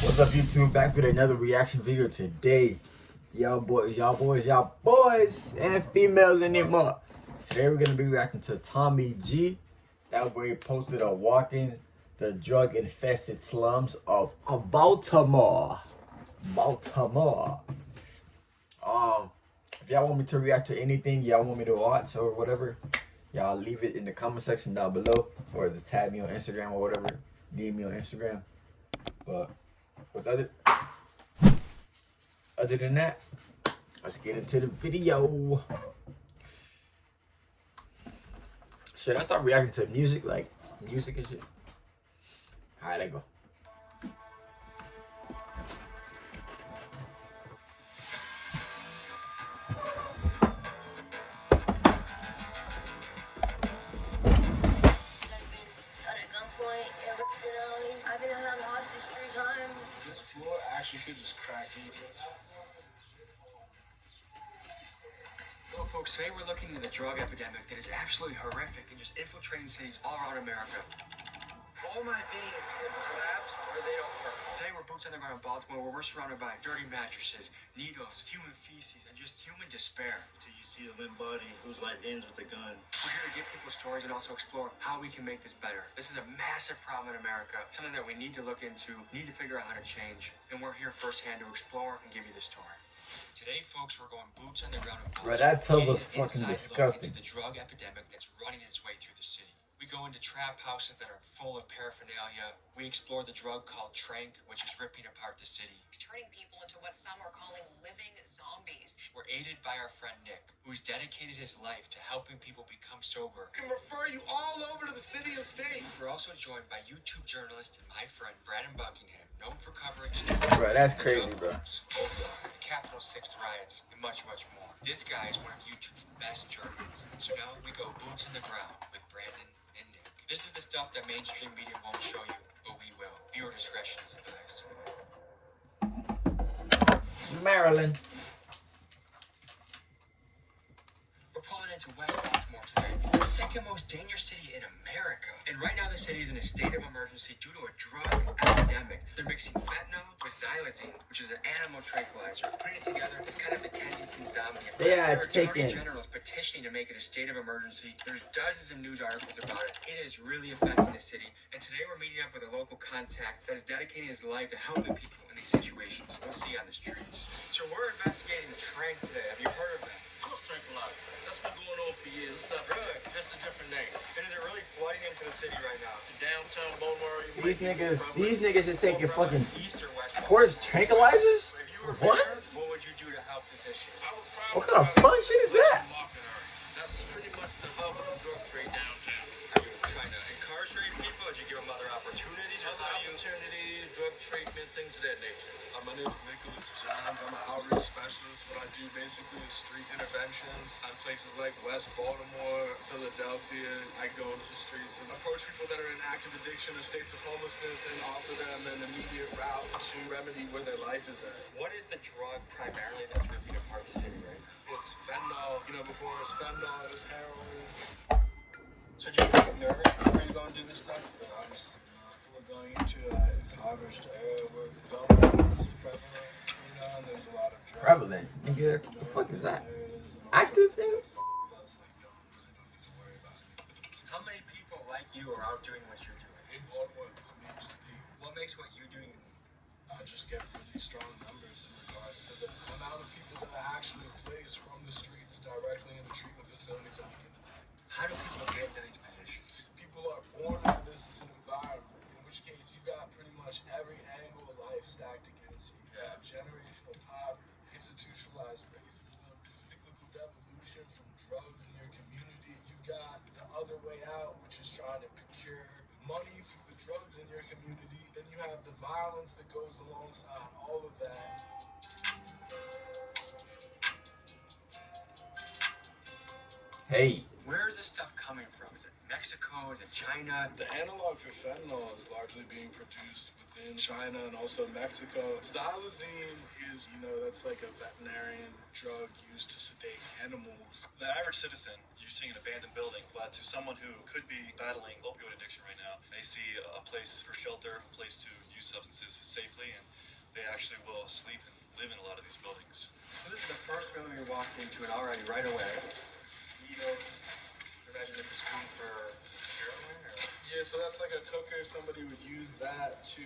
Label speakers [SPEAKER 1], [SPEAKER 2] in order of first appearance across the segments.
[SPEAKER 1] What's up, YouTube? Back with another reaction video today. Y'all boys, and females anymore. Today we're gonna be reacting to Tommy G. That boy posted a walking the drug infested slums of Baltimore. If y'all want me to react to anything y'all want me to watch or whatever, y'all leave it in the comment section down below, or just tag me on Instagram or whatever. DM me on Instagram. But with other than that, let's get into the video. Should I start reacting to music, like music and shit? Alright, let's go.
[SPEAKER 2] This floor actually could just crack in.
[SPEAKER 3] Well, folks, today we're looking at the drug epidemic that is absolutely horrific and just infiltrating cities all around America.
[SPEAKER 2] All my veins get collapsed or they don't work.
[SPEAKER 3] Today we're boots on the ground in Baltimore, where we're surrounded by dirty mattresses, needles, human feces, and just human despair.
[SPEAKER 4] Until you see a limp body whose life ends with a gun.
[SPEAKER 3] We're here to give people stories and also explore how we can make this better. This is a massive problem in America, something that we need to look into, need to figure out how to change, and we're here firsthand to explore and give you the story. Today, folks, we're going boots on the ground in Baltimore.
[SPEAKER 1] Bro, that tub was
[SPEAKER 3] getting
[SPEAKER 1] fucking
[SPEAKER 3] inside
[SPEAKER 1] disgusting.
[SPEAKER 3] Into the drug epidemic that's running its way through the city. We go into trap houses that are full of paraphernalia. We explore the drug called Trank, which is ripping apart the city.
[SPEAKER 5] Turning people into what some are calling living zombies.
[SPEAKER 3] We're aided by our friend Nick, who's dedicated his life to helping people become sober.
[SPEAKER 2] I can refer you all over to the city and state.
[SPEAKER 3] We're also joined by YouTube journalist and my friend Brandon Buckingham, known for covering stories.
[SPEAKER 1] Bro, that's crazy, bro.
[SPEAKER 3] The Capitol 6th riots, and much, much more. This guy is one of YouTube's best journalists. So now we go boots on the ground with Brandon and Nick. This is the stuff that mainstream media won't show you, but we will. Viewer discretion is advised.
[SPEAKER 1] Maryland.
[SPEAKER 3] We're pulling into West Baltimore today, the second most dangerous city in America. And right now the city is in a state of emergency due to a drug epidemic. They're mixing fentanyl with xylazine, which is an animal tranquilizer. Putting it together, it's kind of the Kensington zombie.
[SPEAKER 1] They are
[SPEAKER 3] There
[SPEAKER 1] taking
[SPEAKER 3] Attorney General is petitioning to make it a state of emergency. There's dozens of news articles about it. It is really affecting the city. And today we're meeting up with a local contact that is dedicating his life to helping people in these situations. We'll see you on the streets. So we're investigating the Trank today. Have you heard of that?
[SPEAKER 2] What's tranquilizer? That's been going on for years. It's not
[SPEAKER 3] Really?
[SPEAKER 2] just a different name.
[SPEAKER 3] And is it really flooding into the city right now?
[SPEAKER 2] Downtown Baltimore.
[SPEAKER 1] these niggas is taking fucking
[SPEAKER 3] East or west?
[SPEAKER 1] horse tranquilizers?
[SPEAKER 3] If you were
[SPEAKER 1] What?
[SPEAKER 3] mayor, what would you do to help this issue?
[SPEAKER 2] I would
[SPEAKER 1] What kind of fun shit is that?
[SPEAKER 2] That's pretty much the hub of the drug trade downtown.
[SPEAKER 3] Are you trying to incarcerate people? Did you give them other opportunities? Or
[SPEAKER 2] Other
[SPEAKER 3] how do you...
[SPEAKER 2] opportunities, drug treatment, things of that nature.
[SPEAKER 6] My name's Nicholas Johns. I'm an outreach specialist. What I do basically is street interventions on places like West Baltimore, Philadelphia. I go into the streets and approach people that are in active addiction or states of homelessness and offer them an immediate route to remedy where their life is at.
[SPEAKER 3] What is the drug primarily that's ripping apart the city right now?
[SPEAKER 6] It's fentanyl. Before it was fentanyl, it was heroin.
[SPEAKER 3] So do you get nervous before you go and do this stuff?
[SPEAKER 6] But honestly, we're going into an impoverished area where gun is prevalent, and there's a lot of drugs.
[SPEAKER 1] Prevalent. Nigga, the fuck is that? Active thing?
[SPEAKER 3] How many people like you are out doing what you're doing?
[SPEAKER 6] In Baltimore, it's me, just me.
[SPEAKER 3] What makes what you do unique?
[SPEAKER 6] I just get really strong numbers in regards to the amount of people that are actually placed from the streets directly into treatment facilities that we can enact.
[SPEAKER 3] How do people get into these positions?
[SPEAKER 6] People are born into this as an environment, in which case you got pretty much every angle of life stacked against you. You have generational poverty, institutionalized racism, cyclical devolution from drugs in your community. You've got the other way out, which is trying to procure money through the drugs in your community. Then you have the violence that goes alongside all of that.
[SPEAKER 1] Hey.
[SPEAKER 3] Where is this stuff coming from? Is it Mexico? Is it China?
[SPEAKER 6] The analog for fentanyl is largely being produced within China and also Mexico. Xylazine is, that's like a veterinarian drug used to sedate animals.
[SPEAKER 4] The average citizen, you're seeing an abandoned building, but to someone who could be battling opioid addiction right now, they see a place for shelter, a place to use substances safely, and they actually will sleep and live in a lot of these buildings.
[SPEAKER 3] So this is the first building we walked into it already right away. Needles. Imagine if it's food for heroin or...
[SPEAKER 6] Yeah, so that's like a cooker. Somebody would use that to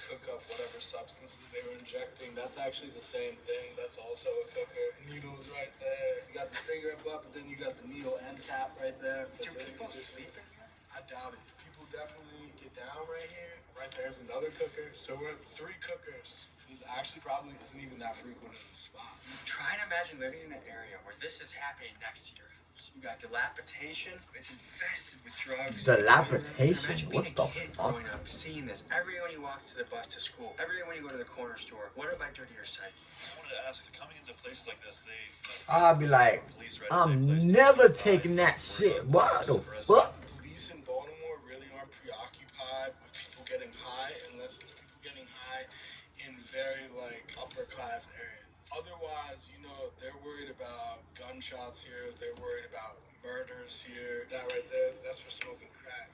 [SPEAKER 6] cook up whatever substances they were injecting. That's actually the same thing. That's also a cooker. Needles right there. You got the cigarette butt, but then you got the needle end cap right there.
[SPEAKER 3] Do people sleep in here?
[SPEAKER 6] I doubt it. People definitely get down right here. Right there's another cooker. So we're at 3 cookers. This actually probably isn't even that frequent in the spot.
[SPEAKER 3] Try and imagine living in an area where this is happening next to your house. You got dilapidation. It's infested with drugs.
[SPEAKER 1] Dilapidation?
[SPEAKER 3] Imagine
[SPEAKER 1] What
[SPEAKER 3] being
[SPEAKER 1] the
[SPEAKER 3] a kid
[SPEAKER 1] fuck?
[SPEAKER 3] growing up, seeing this. Every day when you walk to the bus to school, every day when you go to the corner store, what it might do to your psyche?
[SPEAKER 4] I wanted to ask, coming into places like this,
[SPEAKER 1] I'll be like, I'm never taking that shit. What the fuck?
[SPEAKER 6] Police in Baltimore really aren't preoccupied with people getting high unless it's people getting high in very upper class areas. Otherwise, they're worried about gunshots here. They're worried about murders here. That right there, that's for smoking crack.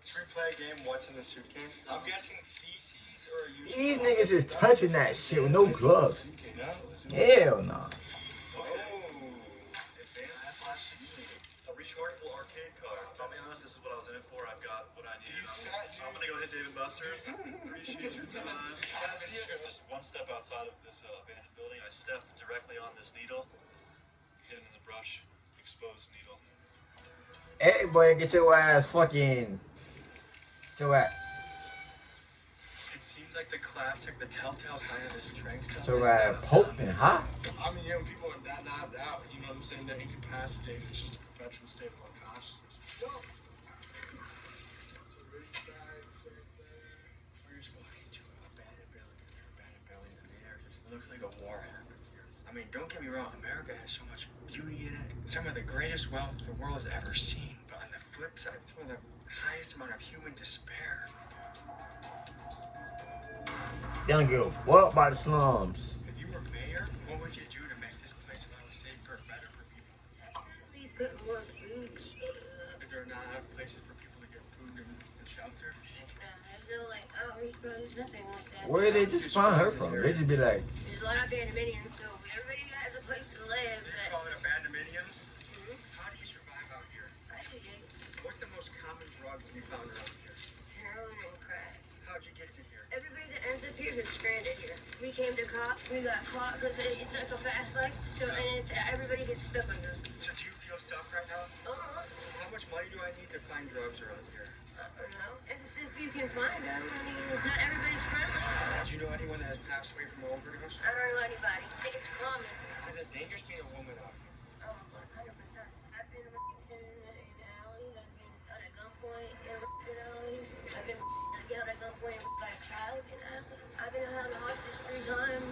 [SPEAKER 3] Should we play a game, what's in the suitcase? I'm guessing feces or you.
[SPEAKER 1] These niggas is touching that shit with no gloves. Hell no.
[SPEAKER 4] A rechargeable arcade card. I'll be honest, this is what I was in it for. I've got what I need. I'm gonna go hit Dave & Buster's. Appreciate your time. Just one step outside of this abandoned building, I stepped directly on this needle, hidden in the brush, exposed needle.
[SPEAKER 1] Hey boy, get your ass fucking. Get your ass.
[SPEAKER 3] It seems like the classic, the telltale sign of this drink stuff.
[SPEAKER 1] Get your ass poked and hot.
[SPEAKER 6] I mean, yeah, when people are that knocked out, you know what I'm saying? They're incapacitated. It's just a perpetual state of unconsciousness. So,
[SPEAKER 3] We're just walking to a abandoned building, and the air just looks like a war happened here. I mean, don't get me wrong, America has so much beauty in it. Some of the greatest wealth the world has ever seen. But on the flip side, some of the highest amount of human despair.
[SPEAKER 1] They don't give a fuck about the slums.
[SPEAKER 3] If you were mayor, what would you do to make this place a little safer, better for people?
[SPEAKER 7] We put more food.
[SPEAKER 3] Is there not enough places for people to get food and shelter?
[SPEAKER 7] There's no outreach programs, nothing like that.
[SPEAKER 1] Where they just find her from? They just be like,
[SPEAKER 7] There's a lot of abandonments, so everybody has a place to live.
[SPEAKER 3] You call it abandonments? How do you survive out here?
[SPEAKER 7] I do dig
[SPEAKER 3] What's the most common drugs that you found around here?
[SPEAKER 7] heroin and crack.
[SPEAKER 3] How'd you get to here?
[SPEAKER 7] Everybody that ends up here gets stranded here. We came to cop, we got caught because it's like a fast life, so and everybody gets stuck on this.
[SPEAKER 3] So do you feel stuck right now? How much money do I need to find drugs around here?
[SPEAKER 7] I don't know. It's if you can find them. I mean, not everybody's friendly.
[SPEAKER 3] Do you know anyone that has passed away from overdose?
[SPEAKER 7] I don't know anybody. I think it's common.
[SPEAKER 3] Is it dangerous being a woman out here?
[SPEAKER 7] Oh, 100%. I've been in alleys. I've been at a gunpoint in alleys. I've been yelled at gunpoint by a child in alleys. I've been held in hospice 3 times.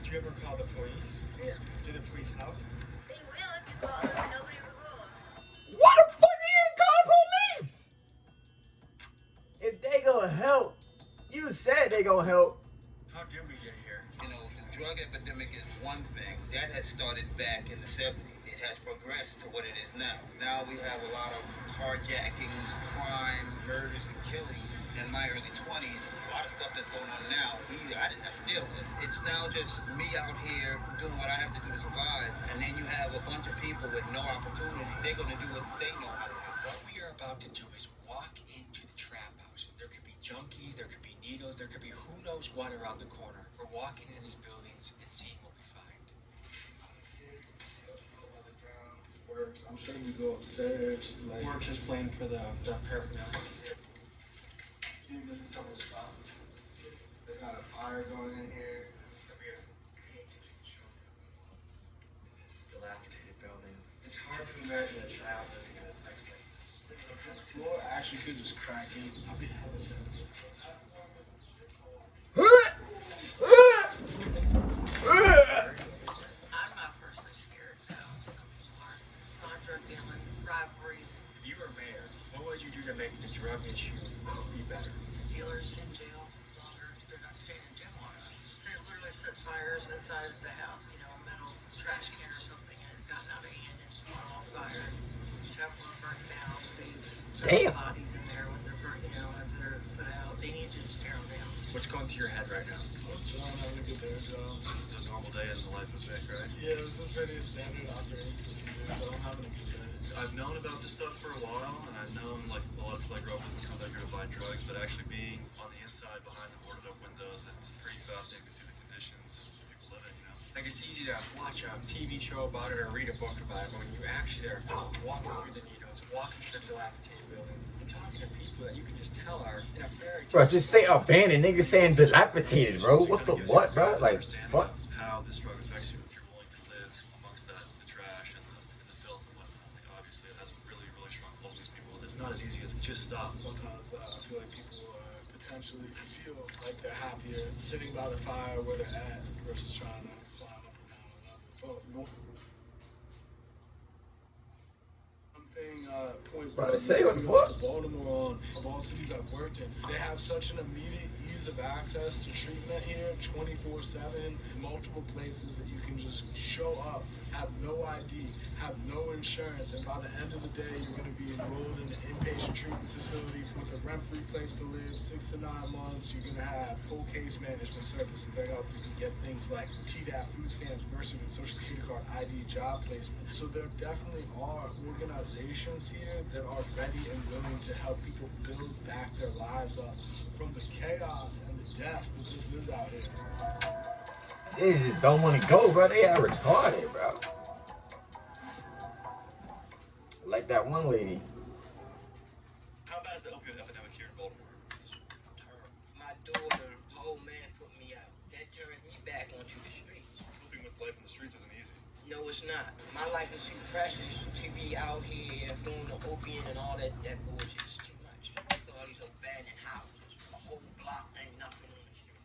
[SPEAKER 3] Do you ever call the police?
[SPEAKER 7] Yeah.
[SPEAKER 3] Do the police help?
[SPEAKER 7] They will if you call them, but nobody will call them.
[SPEAKER 1] what the fuck you ain't call police? If they gonna help, you said they gonna help.
[SPEAKER 3] How did we get here?
[SPEAKER 8] The drug epidemic is one thing. That has started back in the 70s. It has progressed to what it is now. Now we have a lot of carjackings, crime, murders, and killings. In my early 20s, a lot of stuff that's going on now, I didn't have to deal with. It's now just me out here doing what I have to do to survive. And then you have a bunch of people with no opportunity. They're going to do what they know how to do.
[SPEAKER 3] What we are about to do is walk into the trap houses. There could be junkies, there could be needles, there could be who knows what around the corner. We're walking into these buildings and seeing what we find.
[SPEAKER 6] Works. I'm sure we go upstairs.
[SPEAKER 3] We're just playing for the paraphernalia.
[SPEAKER 6] Do you think this is someone's spot? They got a fire going in here.
[SPEAKER 3] This dilapidated building. It's hard to imagine a child living in a place like this.
[SPEAKER 6] This floor actually could just crack in. I'll be hesitant.
[SPEAKER 5] I'm not personally scared, no. Some people aren't. It's not drug dealing, rivalries,
[SPEAKER 3] If you were mayor, what would you do to make the drug issue be better?
[SPEAKER 5] dealers in jail longer. fires inside the house, you know, a metal trash can or something, and it gotten out of hand and caught on fire. Several are burnt down. They've
[SPEAKER 1] Damn.
[SPEAKER 5] bodies in there when they're burnt, you know, after they're put out. They need to just tear them down.
[SPEAKER 3] What's going through your head right now?
[SPEAKER 6] I was chilling, having a good day, John.
[SPEAKER 4] This is a normal day in the life of Vic, right?
[SPEAKER 6] Yeah, this is pretty standard operating procedure, but I'm having a good day.
[SPEAKER 4] I've known about this stuff for a while, and I've known like a lot of people I grew up with come out here to buy drugs, but actually being on the inside behind the boarded up windows, it's pretty fascinating to see the conditions people live in, you know?
[SPEAKER 3] Like, it's easy to watch a TV show about it or read a book about it, but when you actually are walking through the needles, walking through the dilapidated buildings, and talking to people that you can just tell are in a fairy tale.
[SPEAKER 1] Bro, just say abandoned. Niggas saying dilapidated, bro. What the what, bro? Like, fuck.
[SPEAKER 4] How this drug affects you if you're willing to live amongst that, the trash and the filth and whatnot. Like, obviously, it has a really, really strong pull on these people. It's not as easy as just stop.
[SPEAKER 6] Sometimes I feel like people potentially feel like they're happier sitting by the fire where they're at versus trying to climb up and down the level. But one thing, point
[SPEAKER 1] Bro, say what the
[SPEAKER 6] to
[SPEAKER 1] fuck?
[SPEAKER 6] Baltimore on, of all cities I've worked in, they have such an immediate ease of access to treatment here, 24/7, multiple places that you can just show up, have no ID, have no insurance, and by the end of the day, you're going to be enrolled in an inpatient treatment facility with a rent-free place to live, 6 to 9 months. You're going to have full case management services that help you get things like TDAP, food stamps, birth certificate, social security card, ID, job placement. So there definitely are organizations here that are ready and willing to help people build back their lives up from the chaos and the death that this is out here.
[SPEAKER 1] They just don't want to go, bro. They are retarded, bro. Like that one lady.
[SPEAKER 4] How bad is the opioid epidemic here in Baltimore?
[SPEAKER 2] My daughter, old man put me out. That turned me back onto the streets.
[SPEAKER 4] Coping with life in the streets isn't easy.
[SPEAKER 2] No, it's not. My life is too precious to be out here doing the opium and all that bullshit. It's too much. Look at all these abandoned houses. A whole block ain't nothing on the street.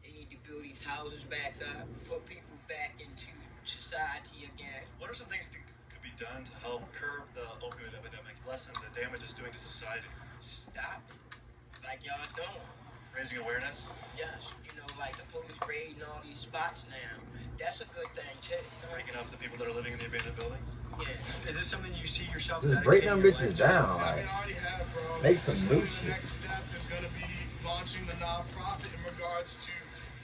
[SPEAKER 2] They need to build these houses back up, put people back into society again.
[SPEAKER 4] What are some things you think could be done to help curb the opioid epidemic, lessen the damage it's doing to society?
[SPEAKER 2] Stop it. Like y'all doing.
[SPEAKER 4] Raising awareness?
[SPEAKER 2] Yes. You know, like the police raiding all these spots now. That's a good thing, too.
[SPEAKER 4] Breaking up the people that are living in the abandoned buildings?
[SPEAKER 2] Yeah.
[SPEAKER 3] Is this something you see yourself
[SPEAKER 1] Just break them
[SPEAKER 3] dedicating your
[SPEAKER 1] bitches
[SPEAKER 3] life to?
[SPEAKER 1] down.
[SPEAKER 6] I
[SPEAKER 1] Like,
[SPEAKER 6] mean, I already have, bro.
[SPEAKER 1] make some new
[SPEAKER 6] The
[SPEAKER 1] shit.
[SPEAKER 6] next step is going to be launching the nonprofit in regards to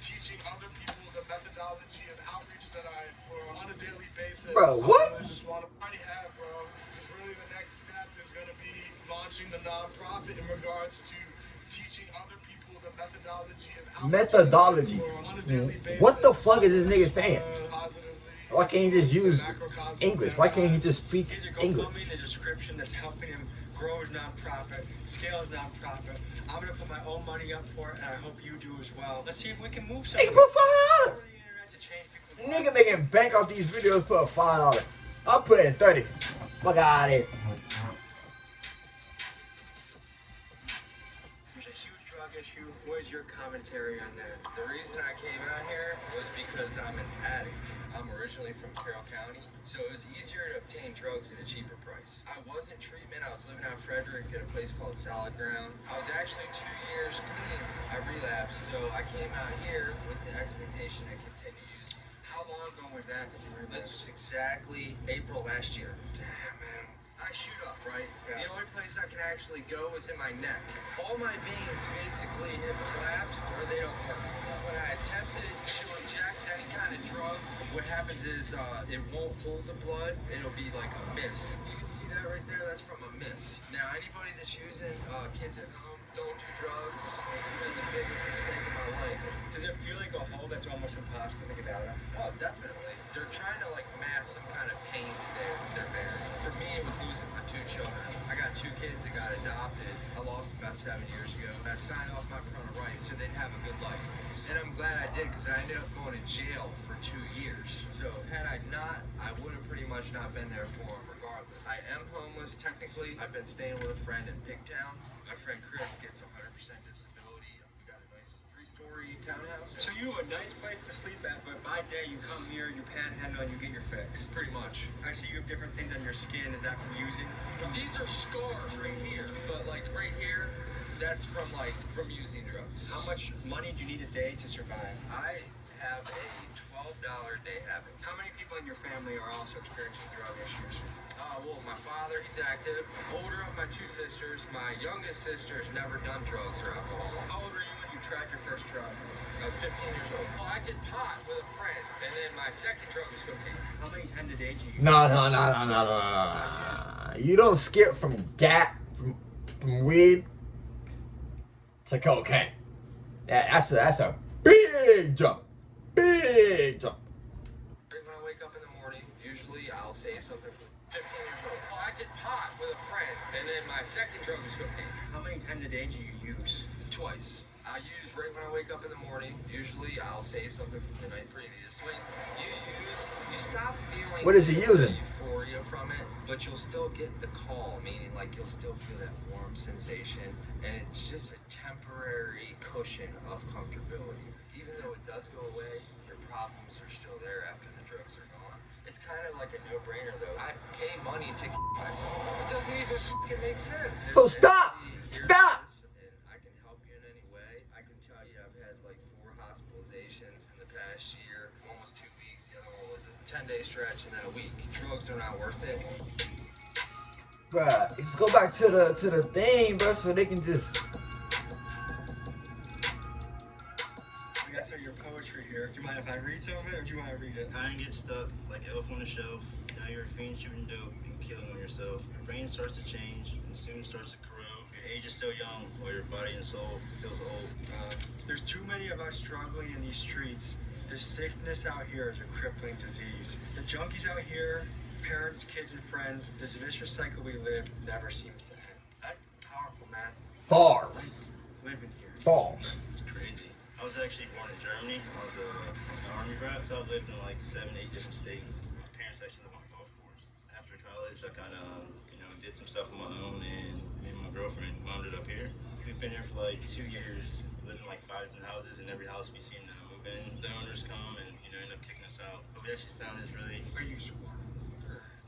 [SPEAKER 6] teaching other people the methodology of outreach that I employ on a daily basis.
[SPEAKER 1] Bro, what?
[SPEAKER 6] I just want to already have, bro. Just really the next step is going to be launching the nonprofit in regards to teaching other people the methodology of outreach
[SPEAKER 1] Methodology.
[SPEAKER 6] on a daily basis.
[SPEAKER 1] What the fuck is this nigga saying?
[SPEAKER 6] Positively.
[SPEAKER 1] Why can't he just use English? Why can't he just speak
[SPEAKER 3] He's a
[SPEAKER 1] English?
[SPEAKER 3] GoFundMe in the description that's helping him grow his nonprofit, scale his nonprofit. I'm gonna put my own money up for it, and I hope you do as well. Let's see if we can move
[SPEAKER 1] Nigga
[SPEAKER 3] something.
[SPEAKER 1] put $5.
[SPEAKER 3] The internet to change people's lives.
[SPEAKER 1] Nigga making bank off these videos for $5. I'll put in 30. Fuck out of here.
[SPEAKER 3] There's a huge drug issue. What is your commentary on that?
[SPEAKER 9] The reason I came out here was because I'm an addict. I'm originally from Carroll County, so it was easier to obtain drugs at a cheaper price. I was in treatment. I was living out Frederick at a place called Salad Ground. I was actually 2 years clean. I relapsed, so I came out here with the expectation to continue using.
[SPEAKER 3] How long ago was that you were in
[SPEAKER 9] This
[SPEAKER 3] this?
[SPEAKER 9] was exactly April last year.
[SPEAKER 3] Damn, man.
[SPEAKER 9] I shoot up, right?
[SPEAKER 3] Yeah.
[SPEAKER 9] The only place I can actually go is in my neck. All my veins basically have collapsed or they don't work. When I attempted to inject any kind of drug, what happens is it won't hold the blood. It'll be like a miss. You can see that right there. That's from a miss. Now, anybody that's using kids at home, don't do drugs. It's been the biggest mistake of my life.
[SPEAKER 3] Does it feel like a hole that's almost impossible to get out of?
[SPEAKER 9] Oh, definitely. They're trying to like mask some kind of pain they're bearing. For me, it was losing my 2 children. I got 2 kids that got adopted. I lost them about 7 years ago. I signed off my parental rights so they'd have a good life. And I'm glad I did because I ended up going to jail for 2 years. So had I not, I would have pretty much not been there for them regardless. I am homeless technically. I've been staying with a friend in Pigtown. My friend Chris gets 100% disability. We got a nice 3-story townhouse.
[SPEAKER 3] So you have a nice place to sleep at, but by day you come here, you panhandle, and you get your fix.
[SPEAKER 9] Pretty much.
[SPEAKER 3] I see you have different things on your skin. Is that from using?
[SPEAKER 9] But these are scars right here. But like right here, that's from using drugs.
[SPEAKER 3] How much money do you need a day to survive?
[SPEAKER 9] I have a $12 day habit.
[SPEAKER 3] How many people in your family are also experiencing drug issues?
[SPEAKER 9] Well, my father, he's active. Older of my two sisters. My youngest sister has never done drugs or alcohol.
[SPEAKER 3] How old were you when you tried your first drug?
[SPEAKER 9] I was 15 years old. Well, I did pot with a friend, and then my second drug was cocaine.
[SPEAKER 3] How many times a day do you use?
[SPEAKER 1] No. You don't skip from from weed to cocaine. That's a big jump. Big jump.
[SPEAKER 9] When I wake up in the morning, usually I'll save something for 15 years old. Well, I did pot with a friend, and then my second drug was cocaine.
[SPEAKER 3] How many times a day do you use?
[SPEAKER 9] Twice. I use right when I wake up in the morning. Usually I'll save something from the night previous. When you stop feeling
[SPEAKER 1] What is he using?
[SPEAKER 9] euphoria from it, but you'll still get the call, meaning like you'll still feel that warm sensation, and it's just a temporary cushion of comfortability. Even though it does go away, your problems are still there after the drugs are gone. It's kind of like a no-brainer though. I pay money to myself. It doesn't even fucking make sense.
[SPEAKER 1] So stop! Stop!
[SPEAKER 9] I can help you in any way. I can tell you I've had like 4 hospitalizations in the past year, almost 2 weeks. The other one was a 10-day stretch and then a week. Drugs are not worth it.
[SPEAKER 1] Bruh, let's go back to the thing, bro, so they can just.
[SPEAKER 3] We got some of your poetry here. Do you mind if I read some of it, or do you want to read it?
[SPEAKER 8] Kind get stuck like an elf on the shelf. Now you're a fiend shooting dope and killing on yourself. Your brain starts to change and soon starts to corrode. Your age is still young while your body and soul feels old.
[SPEAKER 3] There's too many of us struggling in these streets. The sickness out here is a crippling disease. The junkies out here, parents, kids, and friends, this vicious cycle we live never seems to end. That's powerful, man.
[SPEAKER 1] Bars.
[SPEAKER 3] Living here.
[SPEAKER 1] Bars.
[SPEAKER 8] It's crazy. I was actually born in Germany. I was an army brat, so I've lived in like 7, 8 different states. My parents actually live on a golf course. After college, I kind of, did some stuff on my own, and me and my girlfriend wound it up here. We've been here for like 2 years, lived in like 5 different houses, and every house we seem to move in, the owners come and, end up kicking us out. But we actually found this really...
[SPEAKER 3] Are you sure?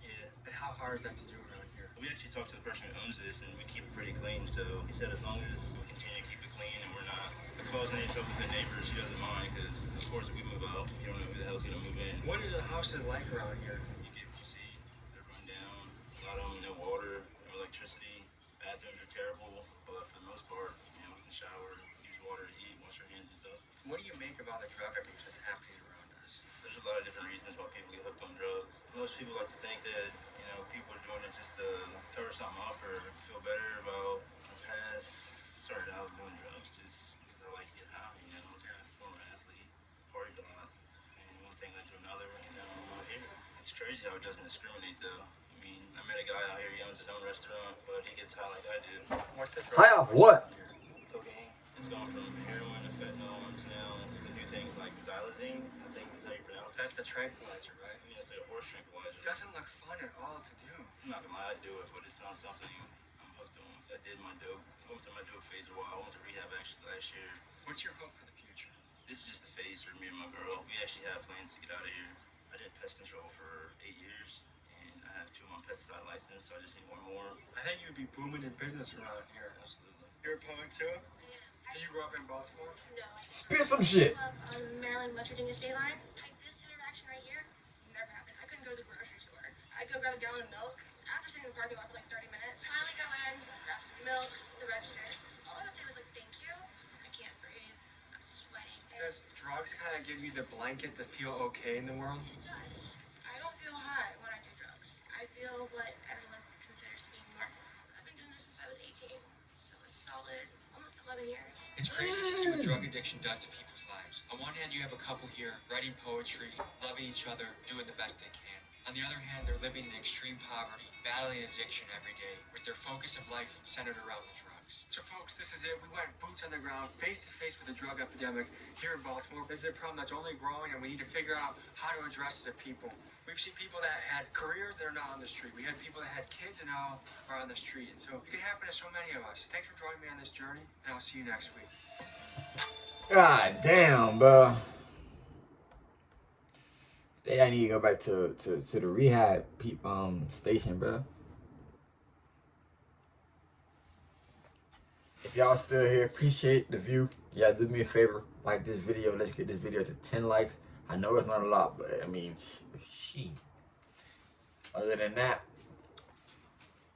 [SPEAKER 8] Yeah.
[SPEAKER 3] And how hard is that to do around here?
[SPEAKER 8] We actually talked to the person who owns this, and we keep it pretty clean, so he said as long as we continue to keep it clean and we're not causing any trouble with the neighbors, he doesn't mind, because of course if we move out, you don't know who the hell's gonna move in.
[SPEAKER 3] What are the houses like around here?
[SPEAKER 8] You see, they're run down, a lot of them no water, no electricity, bathrooms are terrible, but for the most part, we can shower, use water to eat, wash our hands and stuff.
[SPEAKER 3] What do you make of all the drug abuse that's happening around us?
[SPEAKER 8] There's a lot of different reasons why people get hooked on drugs. Most people like to think that, people are doing it just to cover something up or feel better about their past. Started out doing drugs just because I like to get high, I was a former athlete, partied a lot, and one thing led to another, and now I'm out here. It's crazy how it doesn't discriminate though. I met a guy out here, he owns his own restaurant, but he gets high like I do.
[SPEAKER 3] What's the
[SPEAKER 1] High off what?
[SPEAKER 8] Cocaine. It's gone from heroin to fentanyl to now the new things like xylazine, I think is how you pronounce it.
[SPEAKER 3] That's the tranquilizer, right?
[SPEAKER 8] Yeah, it's like a horse tranquilizer.
[SPEAKER 3] It doesn't look fun at all to do.
[SPEAKER 8] I'm not gonna lie, I do it, but it's not something I'm hooked on. I did my dope. I went through my dope phase a while. I went to rehab actually last year.
[SPEAKER 3] What's your hope for the future?
[SPEAKER 8] This is just a phase for me and my girl. We actually have plans to get out of here. I did pest control for 8 years, and I have 2 on pesticide license, so I just need 1 more.
[SPEAKER 3] I think you'd be booming in business around here.
[SPEAKER 8] Absolutely.
[SPEAKER 3] You're a poet too? Did you grow up in Baltimore?
[SPEAKER 7] No.
[SPEAKER 1] Spit some shit.
[SPEAKER 7] On Maryland, West Virginia state line. Like this interaction right here never happened. I couldn't go to the grocery store. I'd go grab a gallon of milk. After sitting in the parking lot for like 30 minutes, finally go in, grab some milk, the register. All I would say was like, thank you. I can't breathe. I'm sweating.
[SPEAKER 3] Does drugs kind of give you the blanket to feel okay in the world?
[SPEAKER 7] It does. I don't feel high when I do drugs. I feel what everyone considers to be normal. I've been doing this since I was 18, so a solid almost 11 years.
[SPEAKER 3] It's crazy to see what drug addiction does to people's lives. On one hand, you have a couple here writing poetry, loving each other, doing the best they can. On the other hand, they're living in extreme poverty, battling addiction every day, with their focus of life centered around the drugs. So folks, this is it. We went boots on the ground, face to face with the drug epidemic here in Baltimore. This is a problem that's only growing, and we need to figure out how to address it as a people. We've seen people that had careers that are not on the street. We had people that had kids and now are on the street. And so it can happen to so many of us. Thanks for joining me on this journey, and I'll see you next week.
[SPEAKER 1] God damn, bro. I need to go back to the rehab station, bro. If y'all still here, appreciate the view. Y'all do me a favor, like this video. Let's get this video to 10 likes. I know it's not a lot, but I mean, she. Other than that,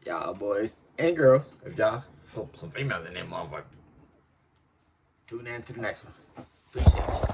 [SPEAKER 1] y'all boys and girls, if y'all some females in there, motherfucker, tune in to the next one. Appreciate you.